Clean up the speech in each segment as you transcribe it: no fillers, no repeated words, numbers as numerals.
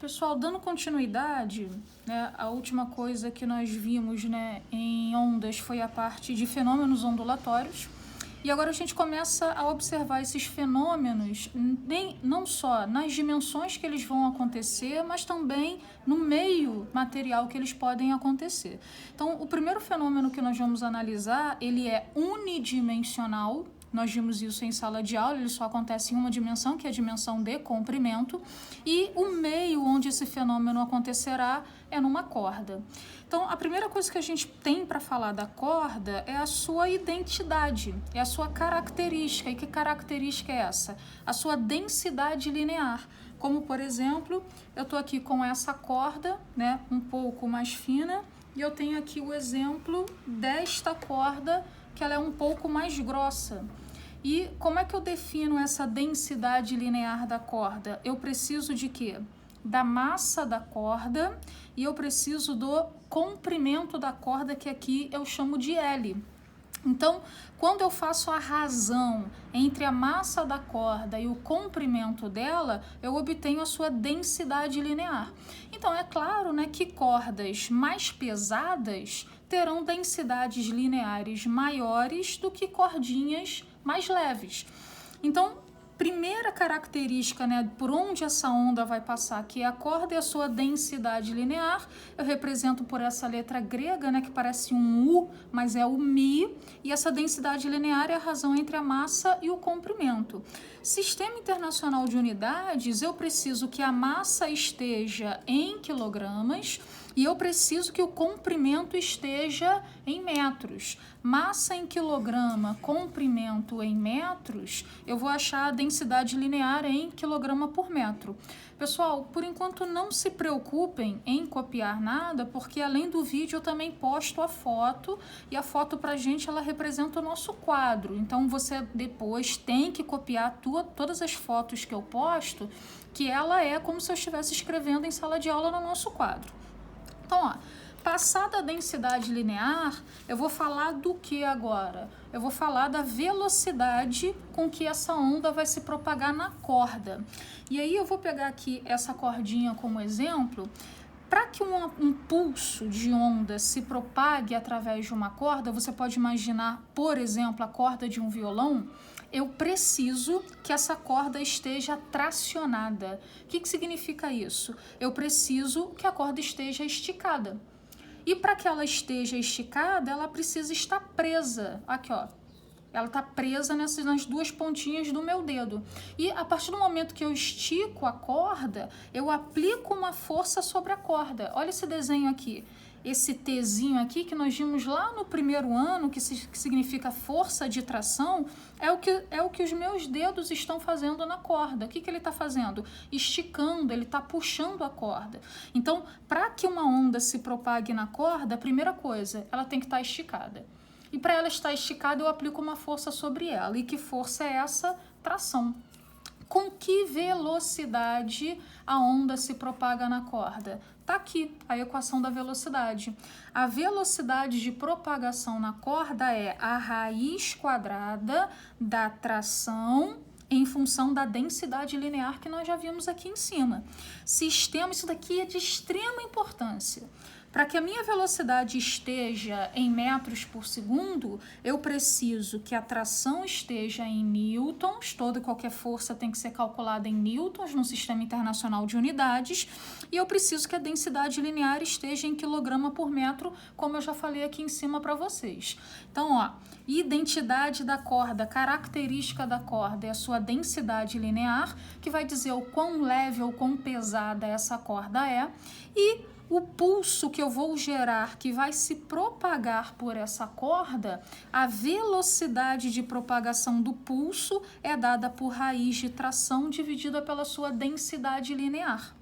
Pessoal, dando continuidade, né, a última coisa que nós vimos, né, em ondas foi a parte de fenômenos ondulatórios. E agora a gente começa a observar esses fenômenos não só nas dimensões que eles vão acontecer, mas também no meio material que eles podem acontecer. Então, o primeiro fenômeno que nós vamos analisar, ele é unidimensional. Nós vimos isso em sala de aula, ele só acontece em uma dimensão, que é a dimensão de comprimento, e o meio onde esse fenômeno acontecerá é numa corda. Então, a primeira coisa que a gente tem para falar da corda é a sua identidade, é a sua característica. E que característica é essa? A sua densidade linear. Como, por exemplo, eu estou aqui com essa corda, né, um pouco mais fina, e eu tenho aqui o exemplo desta corda, que ela é um pouco mais grossa. E como é que eu defino essa densidade linear da corda? Eu preciso de quê? Da massa da corda e eu preciso do comprimento da corda, que aqui eu chamo de L. Então, quando eu faço a razão entre a massa da corda e o comprimento dela, eu obtenho a sua densidade linear. Então, é claro, né, que cordas mais pesadas terão densidades lineares maiores do que cordinhas mais leves. Então, primeira característica, né, por onde essa onda vai passar, que é a corda e a sua densidade linear, eu represento por essa letra grega, né, que parece um U, mas é o Mi, e essa densidade linear é a razão entre a massa e o comprimento. Sistema Internacional de Unidades, eu preciso que a massa esteja em quilogramas e eu preciso que o comprimento esteja em metros. Massa em quilograma, comprimento em metros, eu vou achar a densidade linear em quilograma por metro. Pessoal, por enquanto não se preocupem em copiar nada, porque além do vídeo eu também posto a foto, e a foto pra gente ela representa o nosso quadro. Então você depois tem que copiar todas as fotos que eu posto, que ela é como se eu estivesse escrevendo em sala de aula no nosso quadro. Então, ó, passada a densidade linear, eu vou falar do que agora? Eu vou falar da velocidade com que essa onda vai se propagar na corda. E aí eu vou pegar aqui essa cordinha como exemplo. Para que um pulso de onda se propague através de uma corda, você pode imaginar, por exemplo, a corda de um violão. Eu preciso que essa corda esteja tracionada. O que significa isso? Eu preciso que a corda esteja esticada. E para que ela esteja esticada, ela precisa estar presa. Aqui, ó. Ela está presa nas duas pontinhas do meu dedo. E a partir do momento que eu estico a corda, eu aplico uma força sobre a corda. Olha esse desenho aqui. Esse Tzinho aqui que nós vimos lá no primeiro ano, que significa força de tração, é o que os meus dedos estão fazendo na corda. O que ele está fazendo? Esticando, ele está puxando a corda. Então, para que uma onda se propague na corda, a primeira coisa, ela tem que estar esticada. E para ela estar esticada, eu aplico uma força sobre ela. E que força é essa? Tração. Com que velocidade a onda se propaga na corda? Tá aqui a equação da velocidade. A velocidade de propagação na corda é a raiz quadrada da tração em função da densidade linear que nós já vimos aqui em cima. Sistema, isso daqui é de extrema importância. Para que a minha velocidade esteja em metros por segundo, eu preciso que a tração esteja em newtons, toda e qualquer força tem que ser calculada em newtons no Sistema Internacional de Unidades, e eu preciso que a densidade linear esteja em quilograma por metro, como eu já falei aqui em cima para vocês. Então, ó, identidade da corda, característica da corda é a sua densidade linear, que vai dizer o quão leve ou quão pesada essa corda é, e o pulso que eu vou gerar, que vai se propagar por essa corda, a velocidade de propagação do pulso é dada por raiz de tração dividida pela sua densidade linear.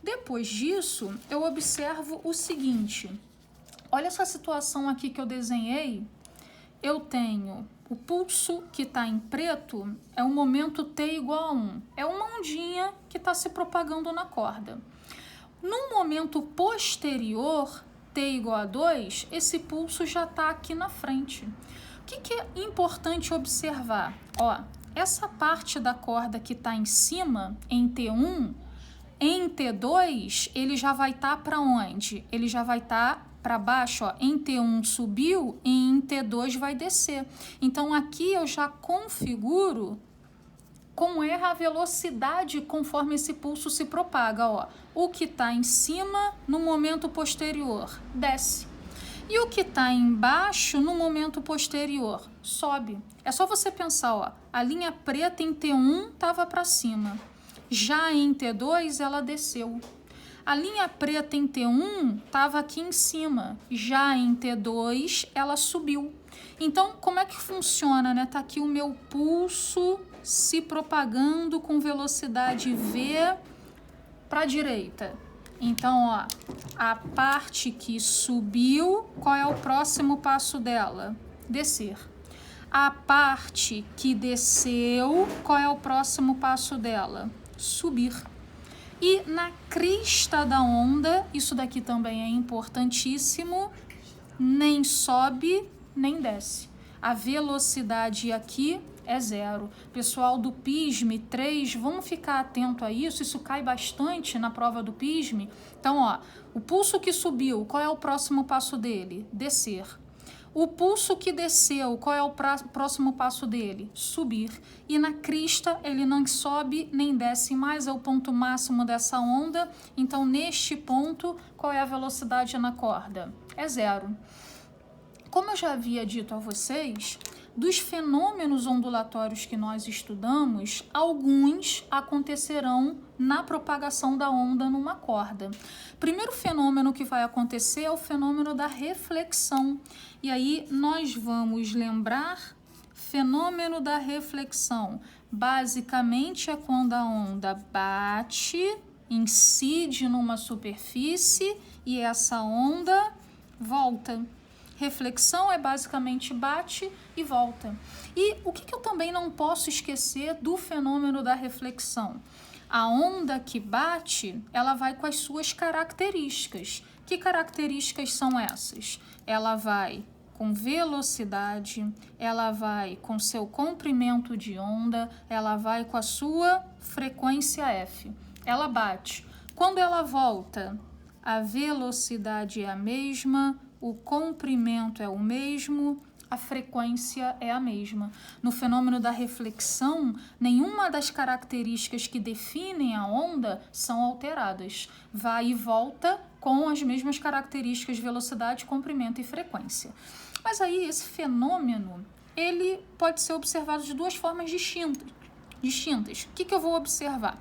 Depois disso, eu observo o seguinte. Olha essa situação aqui que eu desenhei. Eu tenho o pulso que está em preto, é o momento T igual a 1. É uma ondinha que está se propagando na corda. No momento posterior, T igual a 2, esse pulso já está aqui na frente. O que é importante observar? Ó, essa parte da corda que está em cima, em T1, Em T2, ele já vai estar para onde? Ele já vai estar para baixo, ó. Em T1 subiu e em T2 vai descer. Então, aqui eu já configuro como é a velocidade conforme esse pulso se propaga, ó. O que está em cima, no momento posterior, desce. E o que está embaixo, no momento posterior, sobe. É só você pensar, ó. A linha preta em T1 estava para cima. Já em T2, ela desceu. A linha preta em T1 estava aqui em cima. Já em T2, ela subiu. Então, como é que funciona, né? Tá aqui o meu pulso se propagando com velocidade V para a direita. Então, ó, a parte que subiu, qual é o próximo passo dela? Descer. A parte que desceu, qual é o próximo passo dela? Subir. E na crista da onda, isso daqui também é importantíssimo, nem sobe, nem desce. A velocidade aqui é zero. Pessoal do PISME 3, vamos ficar atento a isso cai bastante na prova do PISME. Então, ó, o pulso que subiu, qual é o próximo passo dele? Descer. O pulso que desceu, qual é o próximo passo dele? Subir. E na crista ele não sobe nem desce mais, é o ponto máximo dessa onda. Então, neste ponto, qual é a velocidade na corda? É zero. Como eu já havia dito a vocês, dos fenômenos ondulatórios que nós estudamos, alguns acontecerão na propagação da onda numa corda. Primeiro fenômeno que vai acontecer é o fenômeno da reflexão. E aí nós vamos lembrar, fenômeno da reflexão. Basicamente é quando a onda bate, incide numa superfície e essa onda volta. Reflexão é basicamente bate e volta. E o que eu também não posso esquecer do fenômeno da reflexão? A onda que bate, ela vai com as suas características. Que características são essas? Ela vai com velocidade, ela vai com seu comprimento de onda, ela vai com a sua frequência F. Ela bate. Quando ela volta, a velocidade é a mesma, o comprimento é o mesmo, a frequência é a mesma. No fenômeno da reflexão, nenhuma das características que definem a onda são alteradas. Vai e volta com as mesmas características, velocidade, comprimento e frequência. Mas aí esse fenômeno, ele pode ser observado de duas formas distintas. O que eu vou observar?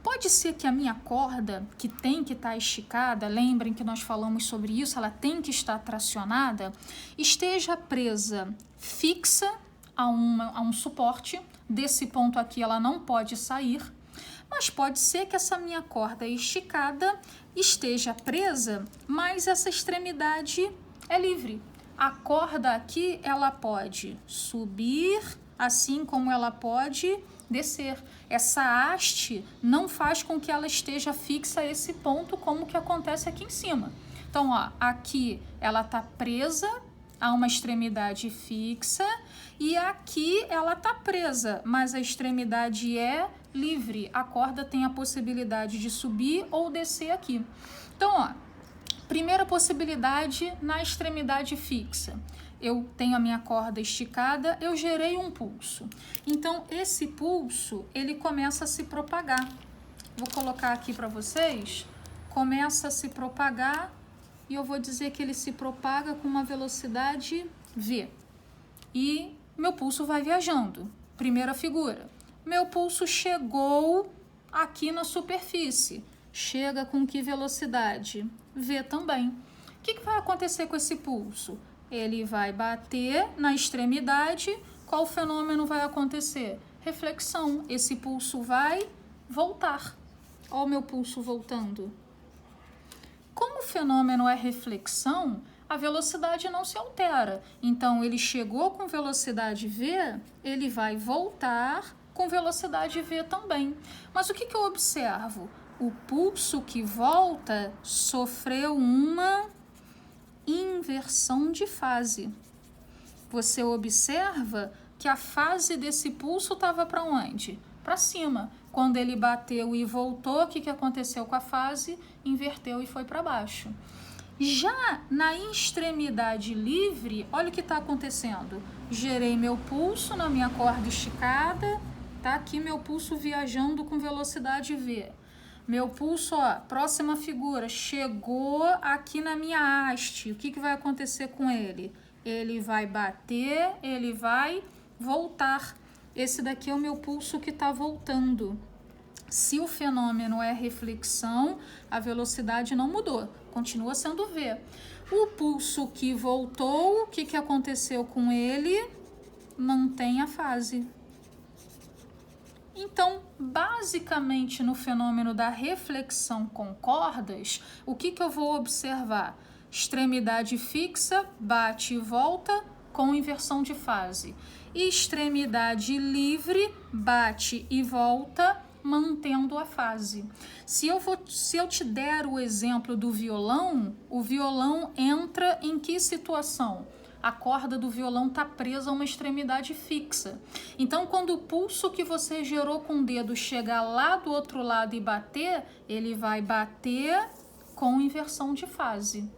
Pode ser que a minha corda, que tem que estar esticada, lembrem que nós falamos sobre isso, ela tem que estar tracionada, esteja presa fixa a um suporte. Desse ponto aqui ela não pode sair, mas pode ser que essa minha corda esticada esteja presa, mas essa extremidade é livre. A corda aqui, ela pode subir, assim como ela pode descer. Essa haste não faz com que ela esteja fixa a esse ponto, como que acontece aqui em cima. Então, ó, aqui ela está presa a uma extremidade fixa e aqui ela está presa, mas a extremidade é livre. A corda tem a possibilidade de subir ou descer aqui. Então, ó, primeira possibilidade na extremidade fixa. Eu tenho a minha corda esticada, eu gerei um pulso. Então, esse pulso, ele começa a se propagar. Vou colocar aqui para vocês. Começa a se propagar e eu vou dizer que ele se propaga com uma velocidade V. E meu pulso vai viajando. Primeira figura. Meu pulso chegou aqui na superfície. Chega com que velocidade? V também. O que vai acontecer com esse pulso? Ele vai bater na extremidade. Qual fenômeno vai acontecer? Reflexão. Esse pulso vai voltar. Olha o meu pulso voltando. Como o fenômeno é reflexão, a velocidade não se altera. Então, ele chegou com velocidade V, ele vai voltar com velocidade V também. Mas o que eu observo? O pulso que volta sofreu uma inversão de fase. Você observa que a fase desse pulso estava para onde? Para cima. Quando ele bateu e voltou, o que aconteceu com a fase? Inverteu e foi para baixo. Já na extremidade livre, olha o que está acontecendo. Gerei meu pulso na minha corda esticada, tá aqui meu pulso viajando com velocidade V. Meu pulso, ó, próxima figura, chegou aqui na minha haste. O que vai acontecer com ele? Ele vai bater, ele vai voltar. Esse daqui é o meu pulso que está voltando. Se o fenômeno é reflexão, a velocidade não mudou, continua sendo V. O pulso que voltou, o que aconteceu com ele? Mantém a fase. Então, basicamente, no fenômeno da reflexão com cordas, o que eu vou observar? Extremidade fixa, bate e volta com inversão de fase. Extremidade livre, bate e volta, mantendo a fase. Se eu te der o exemplo do violão, o violão entra em que situação? A corda do violão está presa a uma extremidade fixa. Então, quando o pulso que você gerou com o dedo chegar lá do outro lado e bater, ele vai bater com inversão de fase.